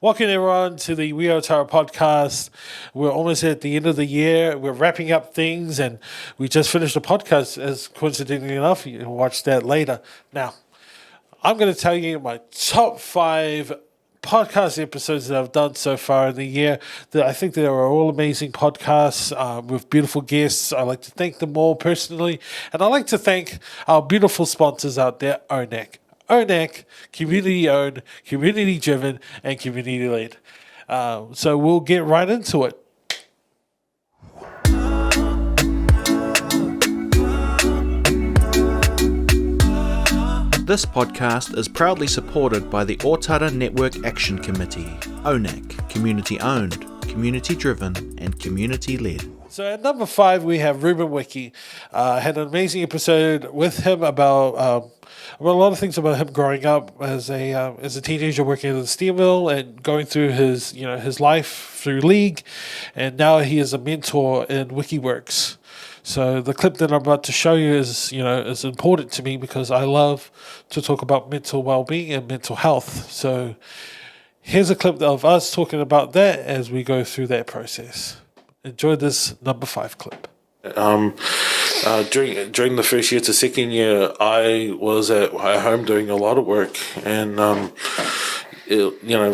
Welcome everyone to the We Are Ōtara podcast. We're almost at the end of the year. We're wrapping up things and we just finished a podcast, as coincidentally enough, you can watch that later. Now, I'm going to tell you my top 5 podcast episodes that I've done so far in the year. I think they are all amazing podcasts with beautiful guests. I like to thank them all personally. And I like to thank our beautiful sponsors out there, ONAC. ONAC, community-owned, community-driven, and community-led. So we'll get right into it. This podcast is proudly supported by the Ōtara Network Action Committee, ONAC, community-owned, community-driven, and community-led. So at number 5, we have Ruben Wiki. I had an amazing episode with him about a lot of things about him growing up as a teenager working at the steel mill and going through his life through League, and now he is a mentor in WikiWorks. So the clip that I'm about to show you is important to me because I love to talk about mental well-being and mental health. So here's a clip of us talking about that as we go through that process. Enjoy this number 5 clip. During the first year to second year, I was at home doing a lot of work, and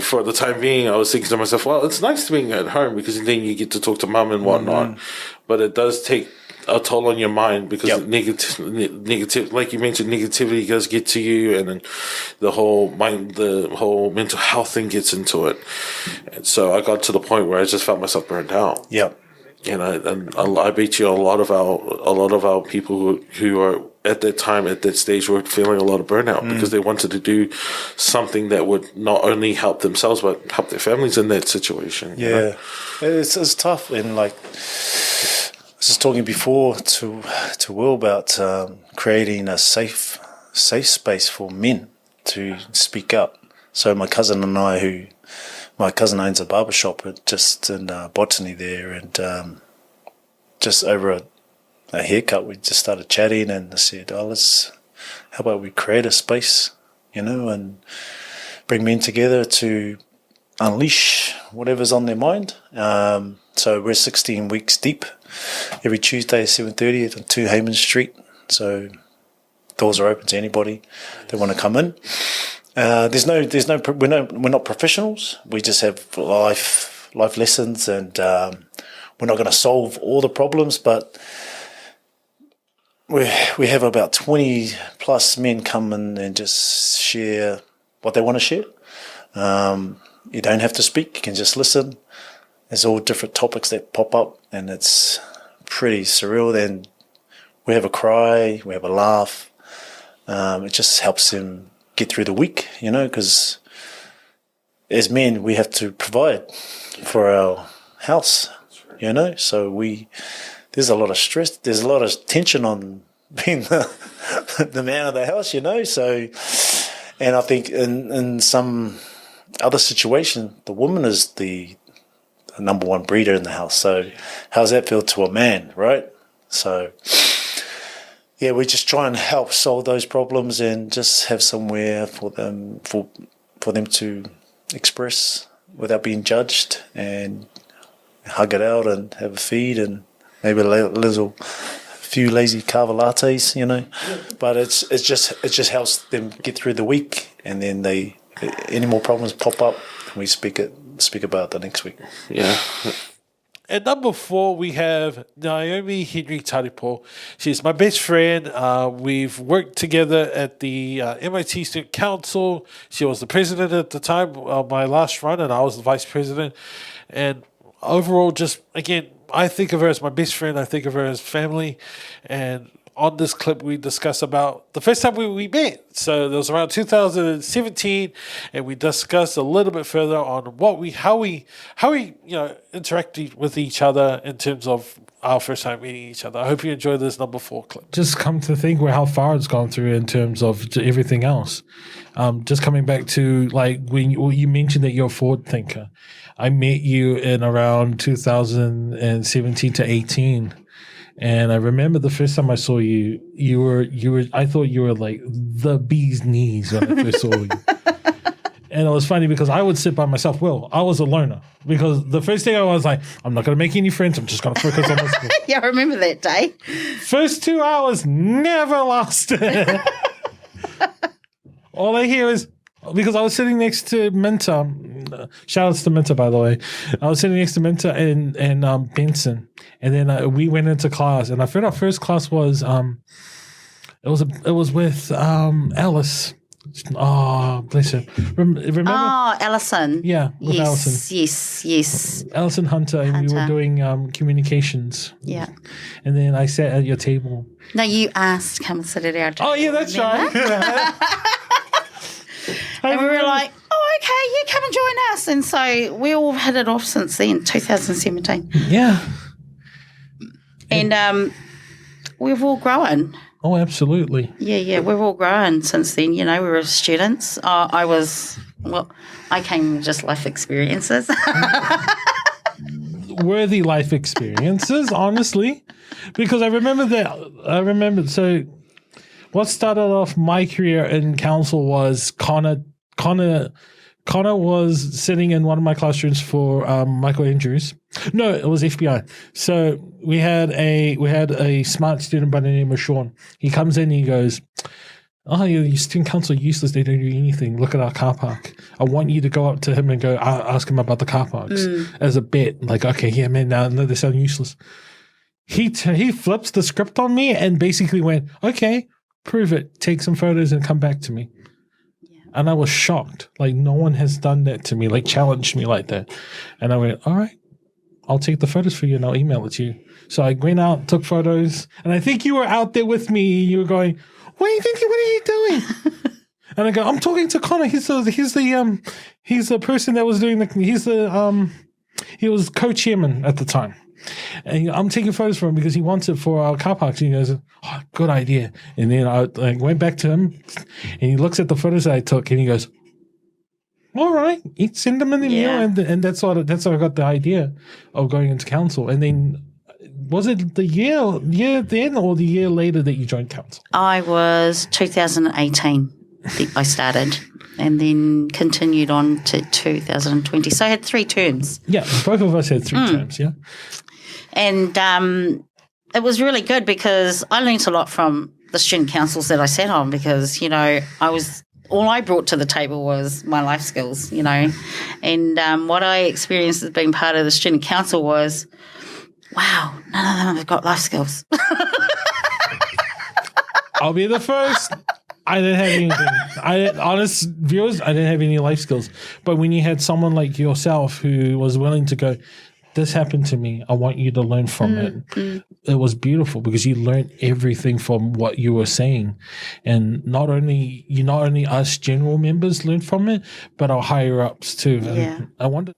for the time being, I was thinking to myself, well, it's nice to being at home because then you get to talk to mum and whatnot, but it does take a toll on your mind because negative, like you mentioned, negativity does get to you, and then the whole mental health thing gets into it. And so I got to the point where I just felt myself burned out. Yep. And I bet you a lot of our people who are at that time, at that stage, were feeling a lot of burnout because they wanted to do something that would not only help themselves but help their families in that situation. Yeah, it's tough. And like I was just talking before to Will about creating a safe space for men to speak up. So my cousin and I, my cousin owns a barbershop just in Botany there, and just over a haircut, we just started chatting, and I said, how about we create a space, and bring men together to unleash whatever's on their mind. So we're 16 weeks deep, every Tuesday at 7:30 on 2 Hayman Street. So doors are open to anybody that want to come in. We're not professionals. We just have life lessons, and we're not going to solve all the problems, but we have about 20 plus men come in and just share what they want to share. You don't have to speak; you can just listen. There's all different topics that pop up, and it's pretty surreal. Then we have a cry, we have a laugh. It just helps them get through the week, because as men we have to provide for our house, so there's a lot of stress, there's a lot of tension on being the man of the house, so, and I think in some other situation the woman is the number one breeder in the house. So how does that feel to a man, right? So yeah, we just try and help solve those problems and just have somewhere for them to express without being judged, and hug it out and have a feed and maybe a few lazy kava lattes, But it just helps them get through the week, and then any more problems pop up, we speak about the next week. Yeah. At number 4, we have Naomi Henry Taripo. She's my best friend. We've worked together at the MIT Student Council. She was the president at the time of my last run, and I was the vice president. And overall, just, again, I think of her as my best friend. I think of her as family. And on this clip, we discuss about the first time we met. So that was around 2017, and we discussed a little bit further on how we interacted with each other in terms of our first time meeting each other. I hope you enjoy this number 4 clip. Just come to think how far it's gone through in terms of everything else. Just coming back to like when you mentioned that you're a forward thinker. I met you in around 2017 to 18. And I remember the first time I saw you, I thought you were like the bee's knees when I first saw you. And it was funny because I would sit by myself. Well, I was a loner because the first thing I was like, I'm not going to make any friends. I'm just going to focus on my school. Yeah, I remember that day. First 2 hours never lasted. All I hear is, because I was sitting next to Minta. Shout outs to Minta, by the way. I was sitting next to Minta and Vincent. And then we went into class. And I felt our first class was, it was with Alice. Oh, bless her. Remember? Oh, Alison. Yeah, with Alison. Yes. Alison Hunter, and we were doing communications. Yeah. And then I sat at your table. No, you asked to come and sit at our table. Oh, yeah, that's right. And we were like, oh, okay, yeah, come and join us. And so we all hit it off since then, 2017. Yeah. And we've all grown. Oh, absolutely. Yeah, we've all grown since then. You know, we were students. I came with just life experiences. Worthy life experiences, honestly. Because I remember, so what started off my career in council was Connor was sitting in one of my classrooms for Michael Andrews. No, it was FBI. So we had a smart student by the name of Sean. He comes in and he goes, "Oh, your student council are useless. They don't do anything. Look at our car park. I want you to go up to him and go ask him about the car parks as a bet." Like, okay, yeah, man, no, they sound useless. He flips the script on me and basically went, "Okay, prove it. Take some photos and come back to me." And I was shocked. Like, no one has done that to me, like challenged me like that. And I went, all right, I'll take the photos for you and I'll email it to you. So I went out, took photos, and I think you were out there with me. You were going, what are you doing? And I go, I'm talking to Connor. He's the person that was doing he was co-chairman at the time. And I'm taking photos for him because he wants it for our car parks. And he goes, oh, good idea. And then I went back to him and he looks at the photos that I took and he goes, all right, send them in the mail. And that's how I got the idea of going into council. And then was it the year then or the year later that you joined council? I was 2018 I started and then continued on to 2020. So I had 3 terms. Yeah, both of us had 3 terms, yeah. And it was really good because I learnt a lot from the student councils that I sat on because, you know, all I brought to the table was my life skills, you know. And what I experienced as being part of the student council was, wow, none of them have got life skills. I'll be the first. I didn't have anything. Honest viewers, I didn't have any life skills. But when you had someone like yourself who was willing to go, this happened to me, I want you to learn from it. It was beautiful because you learned everything from what you were saying. And not only us general members learned from it, but our higher ups too. Yeah. I wonder.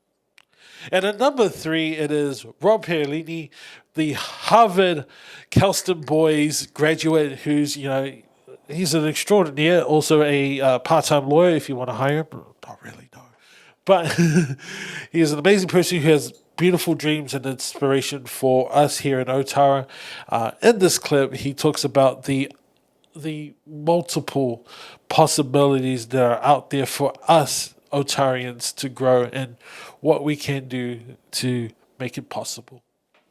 And at number 3, it is Rob Perlini, the Harvard Kelston Boys graduate who's, you know, he's an extraordinaire, also a part-time lawyer if you want to hire him. Not really, no. But he's an amazing person who has beautiful dreams and inspiration for us here in Ōtara. In this clip, he talks about the multiple possibilities that are out there for us Ōtarians to grow and what we can do to make it possible.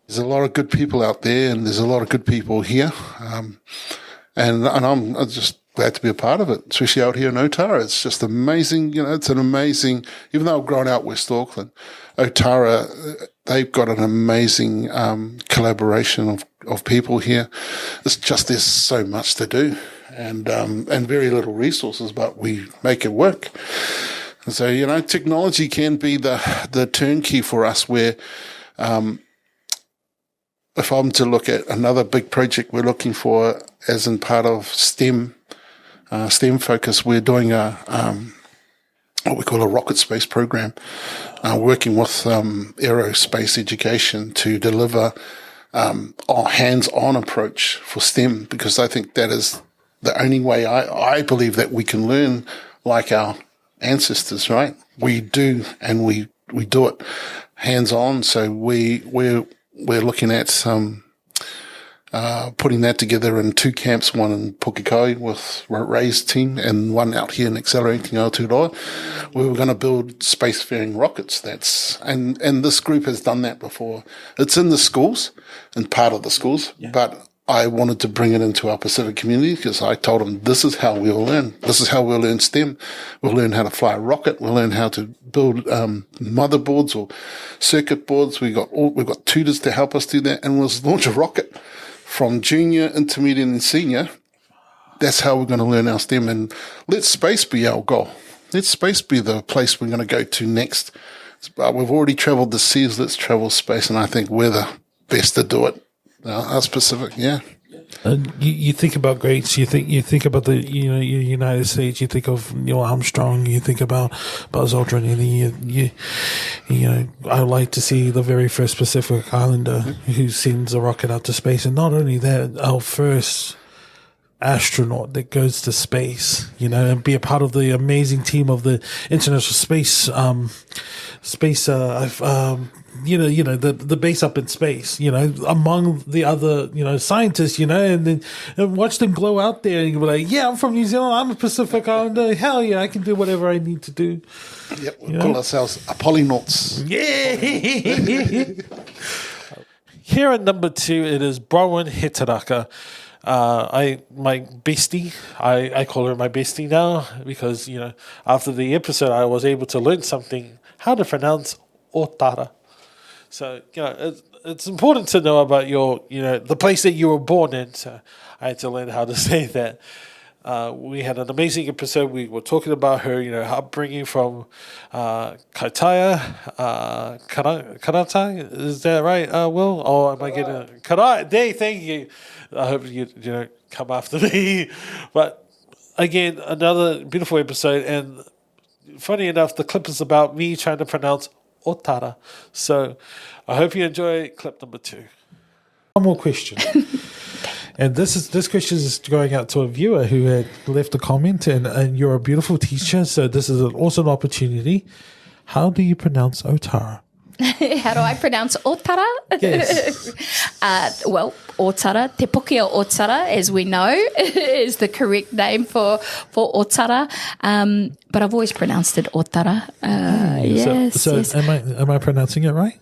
There's a lot of good people out there, and there's a lot of good people here. And I'm just glad to be a part of it, especially out here in Ōtara. It's just amazing. You know, it's an amazing, even though I've grown out West Auckland, Ōtara, they've got an amazing collaboration of people here. It's just, there's so much to do and very little resources, but we make it work. And so, you know, technology can be the turnkey for us where, if I'm to look at another big project we're looking for as in part of STEM focus, we're doing what we call a rocket space program, working with aerospace education to deliver a hands-on approach for STEM, because I think that is the only way I believe that we can learn like our ancestors, right? We do, and we do it hands-on. So we're looking at some putting that together in 2 camps, one in Pukekohe with Ray's team and one out here in Accelerating Aotearoa. We were going to build spacefaring rockets. And this group has done that before. It's in the schools and part of the schools, but I wanted to bring it into our Pacific community because I told them this is how we'll learn. This is how we'll learn STEM. We'll learn how to fly a rocket. We'll learn how to build motherboards or circuit boards. We've got tutors to help us do that, and we'll launch a rocket from junior, intermediate, and senior. That's how we're going to learn our STEM, and let space be our goal. Let space be the place we're going to go to next. We've already travelled the seas. Let's travel space, and I think we're the best to do it. Us Pacific, yeah. You think about greats. You think about the United States. You think of Neil Armstrong. You think about Buzz Aldrin. I would like to see the very first Pacific Islander who sends a rocket out to space, and not only that, our first astronaut that goes to space. And be a part of the amazing team of the International Space. The base up in space, among the other, scientists, and then watch them glow out there and you'll be like, yeah, I'm from New Zealand. I'm a Pacific Islander. Hell yeah, I can do whatever I need to do. Yep, we call ourselves polynauts. Yeah. Here at number 2, it is Bronwyn Hetaraka. My bestie, I call her my bestie now because, after the episode, I was able to learn something, how to pronounce Ōtara. So, it's important to know about the place that you were born in. So I had to learn how to say that. We had an amazing episode. We were talking about her, her upbringing from Kaitaia, Karatai. Is that right, Will? Or am I getting Karatai? Thank you. I hope you don't come after me. But again, another beautiful episode. And funny enough, the clip is about me trying to pronounce Ōtara. So I hope you enjoy clip number 2. One more question. And this question is going out to a viewer who had left a comment, and you're a beautiful teacher, so this is also an opportunity. How do you pronounce Ōtara? How do I pronounce Ōtara? Yes. Well, Ōtara, Te Pokea Ōtara, as we know, is the correct name for Ōtara. But I've always pronounced it Ōtara. Yes. So yes. Am I pronouncing it right?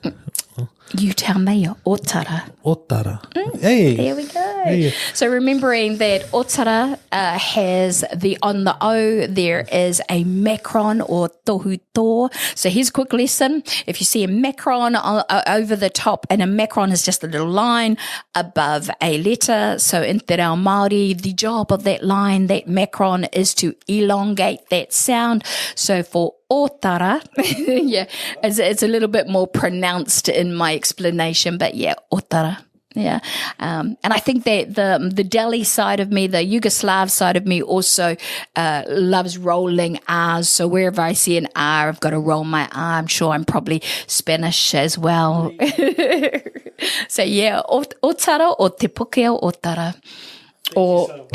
You tell me, Ōtara. Ōtara. Hey. There we go. Hey. So remembering that Ōtara has on the O, there is a macron or tohu tō. So here's a quick lesson. If you see a macron over the top, and a macron is just a little line above a letter. So in Te Reo Māori, the job of that line, that macron, is to elongate that sound. So for Ōtara, yeah, it's a little bit more pronounced in my explanation, but yeah, Ōtara. Yeah. And I think that the Delhi side of me, the Yugoslav side of me also loves rolling R's. So wherever I see an R, I've got to roll my R. I'm sure I'm probably Spanish as well. So yeah, Ōtara or Te Pokea Ōtara. Or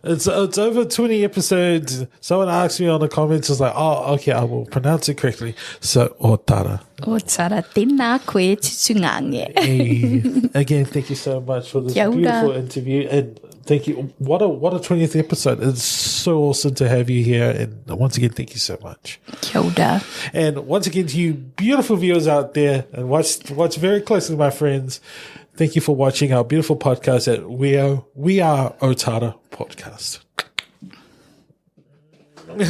It's over 20 episodes. Someone asked me on the comments, it's like, oh, okay, I will pronounce it correctly. So, Ōtara. Ōtara, tēnā koe tutungange. Hey. Again, thank you so much for this beautiful interview. And thank you. What a 20th episode. It's so awesome to have you here. And once again, thank you so much. Kia ora. And once again, to you beautiful viewers out there, and watch very closely, my friends. Thank you for watching our beautiful podcast at We Are Ōtara podcast. Yeah,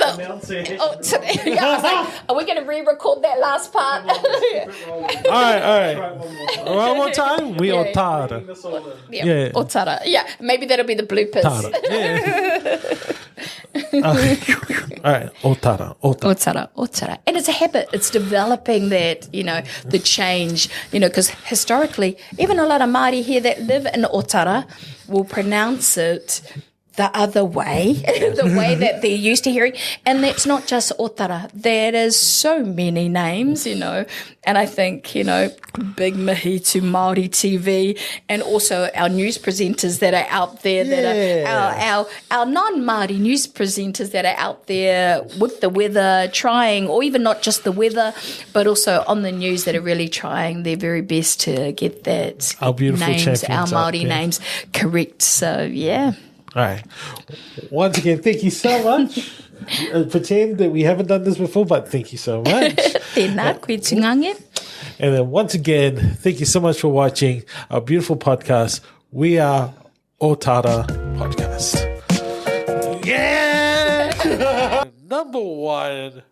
I was like, are we going to re-record that last part? All right. One more time. We are Ōtara. Yeah, Ōtara. Yeah, maybe that'll be the bloopers. All right, Ōtara. And it's a habit. It's developing that, the change, because historically, even a lot of Māori here that live in Ōtara will pronounce it the other way, the way that they're used to hearing. And that's not just Ōtara. There is so many names, you know. And I think, you know, big mihi to Māori TV, and also our news presenters that are out there, that are our non-Māori news presenters that are out there with the weather, trying, or even not just the weather, but also on the news, that are really trying their very best to get that Our beautiful names, our champions out Māori there. names correct. So, yeah. All right. Once again, thank you so much. Pretend that we haven't done this before, but thank you so much. Tēnā, koe tungange. And then once again, thank you so much for watching our beautiful podcast, We Are Ōtara podcast. Yeah! Number one,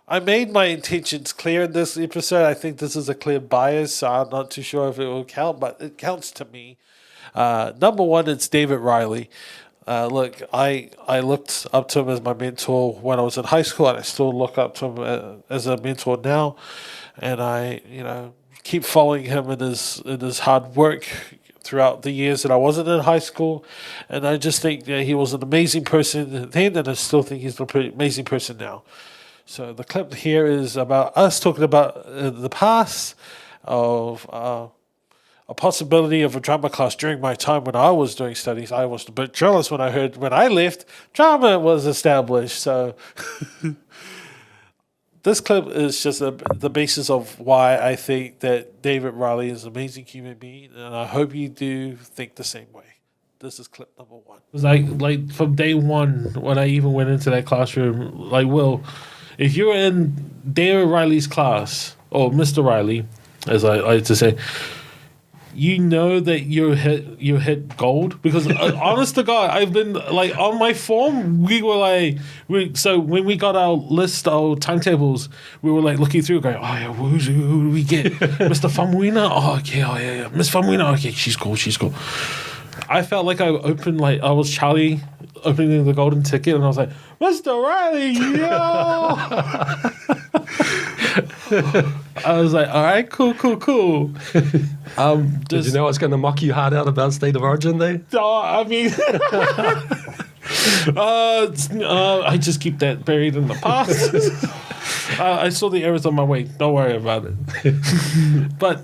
I made my intentions clear in this episode. I think this is a clear bias, so I'm not too sure if it will count, but it counts to me. Number one, it's David Riley. Look, I looked up to him as my mentor when I was in high school, and I still look up to him as a mentor now. And I, keep following him in his hard work throughout the years that I wasn't in high school. And I just think that he was an amazing person then, and I still think he's an amazing person now. So the clip here is about us talking about the past of a possibility of a drama class during my time when I was doing studies. I was a bit jealous when I heard when I left, drama was established. So this clip is just the basis of why I think that David Riley is an amazing human being, and I hope you do think the same way. This is clip number one. It was like from day one, when I even went into that classroom, like, Will, if you're in David Riley's class, or Mr. Riley, as I like to say, you know that you hit gold, because honest to God, I've been like on my form. So when we got our list, our timetables, we were like looking through, going, oh yeah, who do we get? Mr. Famuina? Oh okay, oh yeah, Miss Famuina. Okay, she's cool. I felt like I was Charlie opening the golden ticket, and I was like, Mr. Riley, yo. I was like, all right, cool. Did you know I was going to mock you hard out about State of Origin Day? I mean, I just keep that buried in the past. I saw the errors on my way. Don't worry about it. But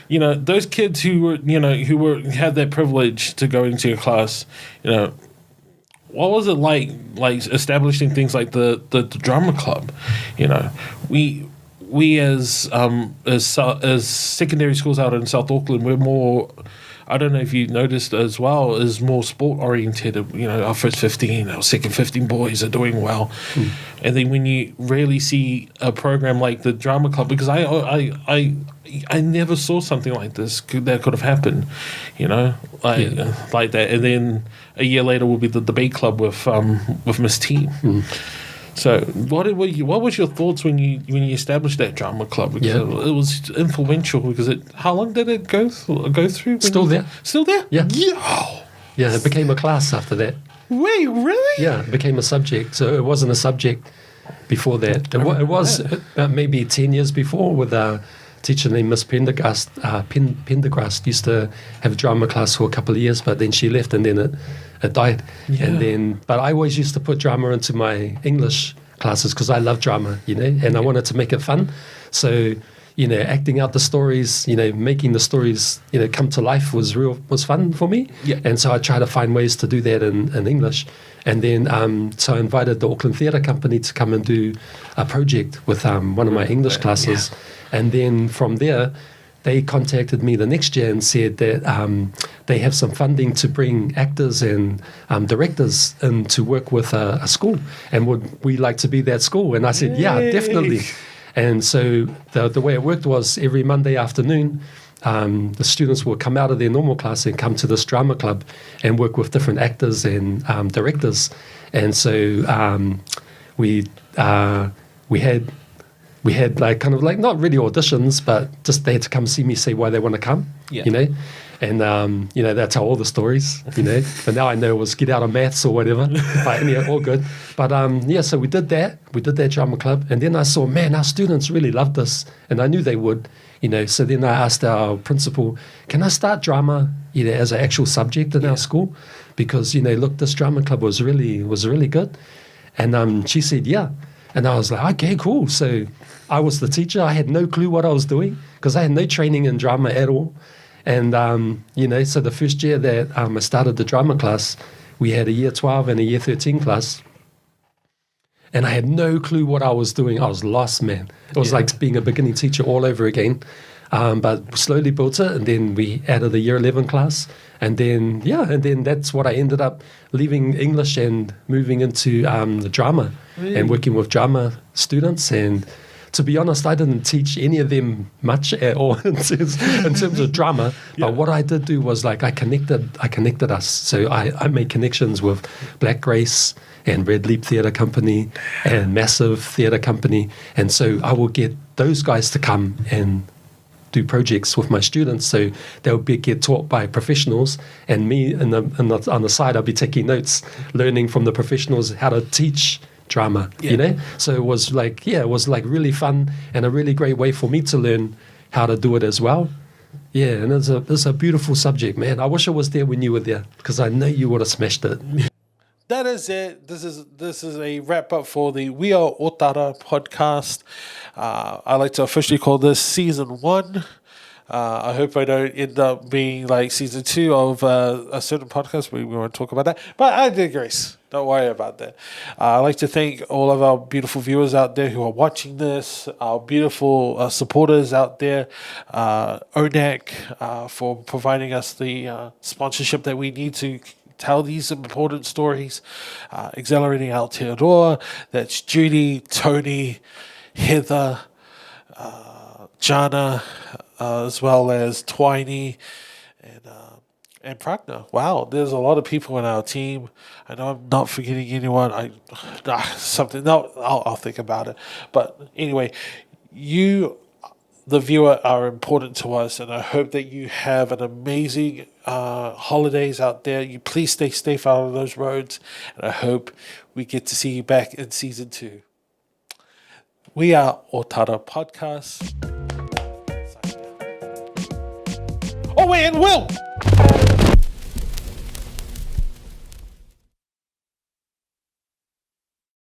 those kids who had that privilege to go into your class, what was it like establishing things like the drama club? We as secondary schools out in South Auckland, we're more, I don't know if you noticed as well, is more sport oriented. Our first 15, our second 15 boys are doing well. And then when you really see a program like the drama club, because I never saw something like this that could have happened, like that. And then a year later will be the debate club with Miss T. So what was your thoughts when you established that drama club? Because it was influential. Because how long did it go through? Still there. Yeah. Yeah, it became a class after that. Wait, really? Yeah, it became a subject. So it wasn't a subject before that. It was about maybe 10 years before, with a teacher named Miss Pendergast. Pendergast used to have a drama class for a couple of years, but then she left, and then it died. Yeah. But I always used to put drama into my English classes because I love drama, and I wanted to make it fun. So, acting out the stories, making the stories, come to life was fun for me. Yeah. And so I tried to find ways to do that in English. And then, so I invited the Auckland Theatre Company to come and do a project with one of my English classes. Yeah. And then from there, they contacted me the next year and said that they have some funding to bring actors and directors in to work with a school, and would we like to be that school? And I said, yeah, definitely. And so the way it worked was every Monday afternoon, the students would come out of their normal class and come to this drama club and work with different actors and directors. And so we had like kind of like not really auditions, but just they had to come see me, say why they want to come, and that's how all the stories, But now I know it was get out of maths or whatever. But anyway, all good. But so we did that drama club, and then I saw, man, our students really loved this, and I knew they would, So then I asked our principal, can I start drama, as an actual subject in our school? because, look, this drama club was really good. And she said, yeah. And I was like, okay, cool. So I was the teacher. I had no clue what I was doing because I had no training in drama at all. And, so the first year that I started the drama class, we had a year 12 and a year 13 class. And I had no clue what I was doing. I was lost, man. It was like being a beginning teacher all over again. But slowly built it, and then we added the year 11 class. And then that's what I ended up leaving English and moving into the drama and working with drama students. And to be honest, I didn't teach any of them much at all in terms of drama. But what I did do was I connected us. So I made connections with Black Grace and Red Leap Theatre Company and Massive Theatre Company. And so I will get those guys to come and do projects with my students, so they'll get taught by professionals, and me on the side I'll be taking notes, learning from the professionals how to teach drama. So it was really fun and a really great way for me to learn how to do it as well. And it's a beautiful subject, man. I wish I was there when you were there, because I know you would have smashed it. That is it. This is a wrap up for the We Are Ōtara podcast. I like to officially call this season 1. I hope I don't end up being like season 2 of a certain podcast. We won't talk about that, but I digress. Don't worry about that. I'd like to thank all of our beautiful viewers out there who are watching this, our beautiful supporters out there, ONAC for providing us the sponsorship that we need to tell these important stories. Accelerating Aotearoa, that's Judy, Tony, Heather, Jana, as well as Twiney and Pragna. Wow, there's a lot of people in our team. I know I'm not forgetting anyone. I'll think about it. But anyway, you, the viewer, are important to us, and I hope that you have an amazing holidays out there. You please stay safe out on those roads, and I hope we get to see you back in season 2. We Are Ōtara podcast. Oh wait, and Will!